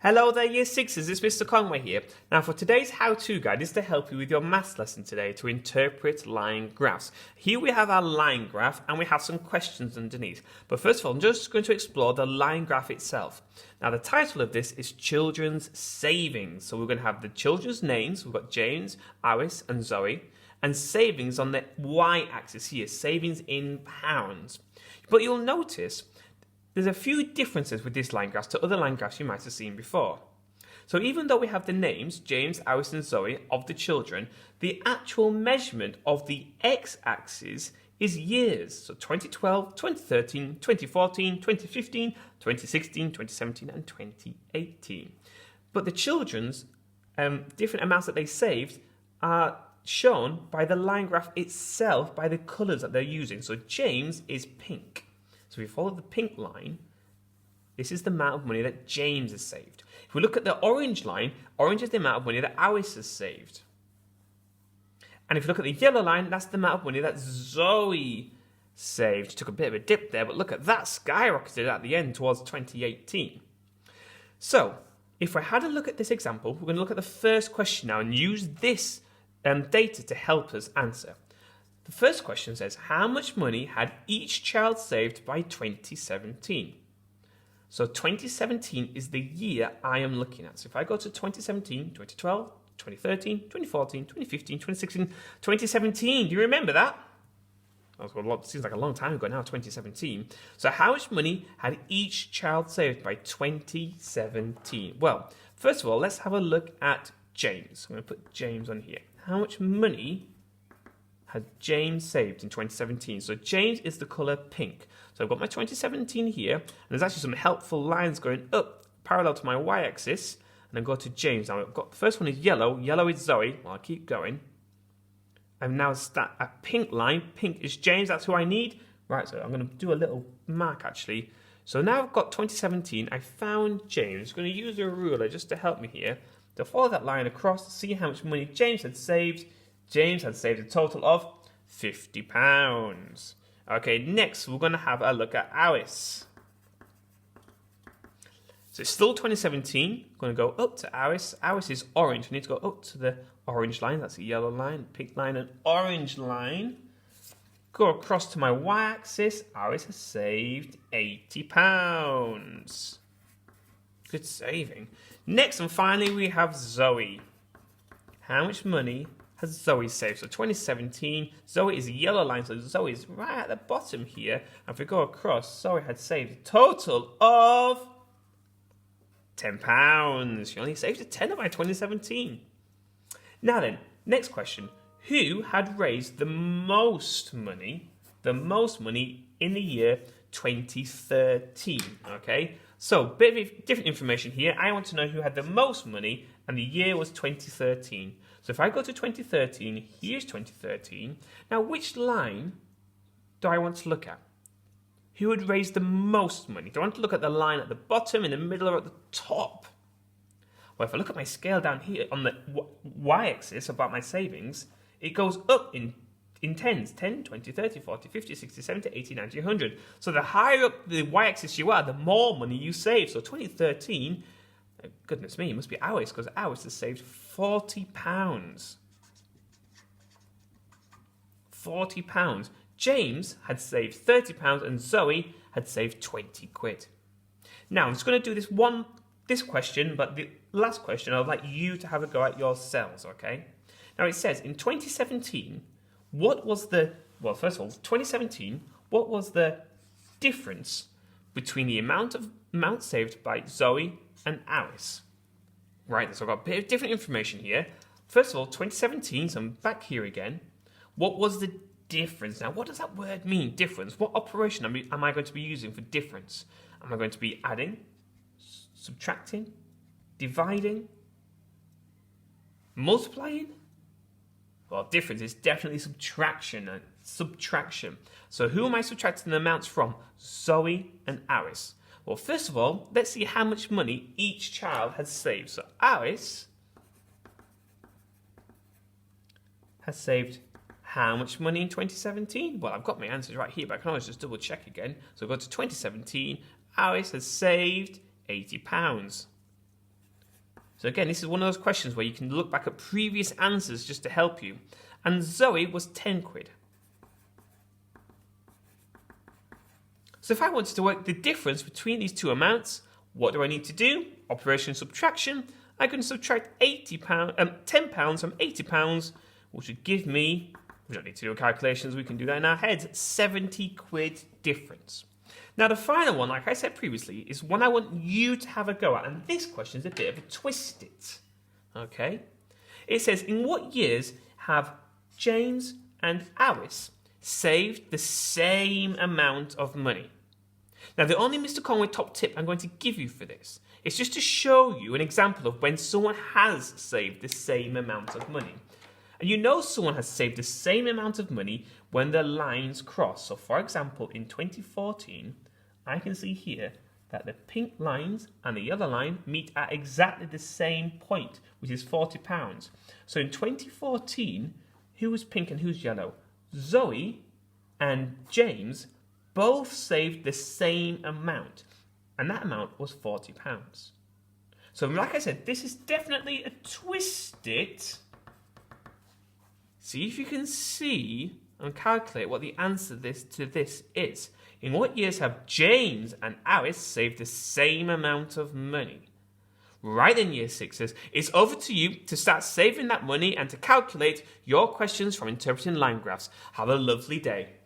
Hello there, Year 6s, it's Mr. Conway here. Now for today's how-to guide is to help you with your maths lesson today to interpret line graphs. Here we have our line graph and we have some questions underneath. But first of all, I'm just going to explore the line graph itself. Now the title of this is Children's Savings. So we're going to have the children's names, we've got James, Iris and Zoe, and savings on the y-axis here, savings in pounds. But you'll notice there's a few differences with this line graph to other line graphs you might have seen before. So even though we have the names, James, Iris and Zoe, of the children, the actual measurement of the x-axis is years. So 2012, 2013, 2014, 2015, 2016, 2017 and 2018. But the children's different amounts that they saved are shown by the line graph itself, by the colours that they're using. So James is pink. So if we follow the pink line, this is the amount of money that James has saved. If we look at the orange line, orange is the amount of money that Iris has saved. And if you look at the yellow line, that's the amount of money that Zoe saved. She took a bit of a dip there, but look at that, skyrocketed at the end towards 2018. So if I had a look at this example, we're going to look at the first question now and use this data to help us answer. The first question says, how much money had each child saved by 2017? So 2017 is the year I am looking at. So if I go to 2017, 2012, 2013, 2014, 2015, 2016, 2017, do you remember that? It seems like a long time ago now, 2017. So how much money had each child saved by 2017? Well, first of all, let's have a look at James. I'm going to put James on here. How much money had James saved in 2017? So James is the colour pink. So I've got my 2017 here, and there's actually some helpful lines going up parallel to my y-axis, and then go to James. Now I've got the first one is yellow. Yellow is Zoe. Well, I'll keep going. I've now started a pink line. Pink is James. That's who I need. Right. So I'm going to do a little mark actually. So now I've got 2017. I found James. I'm going to use a ruler just to help me here to follow that line across to see how much money James had saved. James had saved a total of £50. Okay, next we're going to have a look at Iris. So it's still 2017. We're going to go up to Iris. Iris is orange. We need to go up to the orange line. That's a yellow line, pink line, and orange line. Go across to my y-axis. Iris has saved £80. Good saving. Next and finally we have Zoe. How much money has Zoe saved? So 2017, Zoe is a yellow line, so Zoe is right at the bottom here. And if we go across, Zoe had saved a total of £10. She only saved a tenner by 2017. Now then, next question. Who had raised the most money in the year 2013? Okay, so bit of different information here. I want to know who had the most money, and the year was 2013. So if I go to 2013, here's 2013. Now, which line do I want to look at? Who had raised the most money? Do I want to look at the line at the bottom, in the middle, or at the top? Well, if I look at my scale down here on the y-axis about my savings, it goes up in tens, 10, 20, 30, 40, 50, 60, 70, 80, 90, 100. So the higher up the y-axis you are, the more money you save. So 2013, goodness me, it must be Iris, because Iris has saved £40. £40. James had saved £30 and Zoe had saved 20 quid. Now I'm just going to do this question, but the last question I'd like you to have a go at yourselves, okay? Now it says in 2017, what was the 2017, what was the difference between the amount saved by Zoe and Iris? Right, so I've got a bit of different information here. First of all, 2017, so I'm back here again. What was the difference? Now, what does that word mean, difference? What operation am I going to be using for difference? Am I going to be adding, subtracting, dividing, multiplying? Well, difference is definitely subtraction. So who am I subtracting the amounts from? Zoe and Iris. Well, first of all, let's see how much money each child has saved. So Iris has saved how much money in 2017? Well, I've got my answers right here, but I can always just double check again. So go to 2017. Iris has saved £80. So again, this is one of those questions where you can look back at previous answers just to help you. And Zoe was 10 quid. So if I wanted to work the difference between these two amounts, what do I need to do? Operation subtraction. I can subtract £10 from £80, which would give me, we don't need to do calculations, we can do that in our heads, 70 quid difference. Now the final one, like I said previously, is one I want you to have a go at, and this question is a bit of a twist it. Okay? It says, in what years have James and Alice saved the same amount of money? Now the only Mr. Conway top tip I'm going to give you for this is just to show you an example of when someone has saved the same amount of money. And you know someone has saved the same amount of money when the lines cross. So for example, in 2014, I can see here that the pink lines and the yellow line meet at exactly the same point, which is £40. So in 2014, who was pink and who's yellow? Zoe and James both saved the same amount, and that amount was £40. So like I said, this is definitely a twist it. See if you can see and calculate what the answer to this is. In what years have James and Alice saved the same amount of money? Right then, Year 6ers, it's over to you to start saving that money and to calculate your questions from interpreting line graphs. Have a lovely day.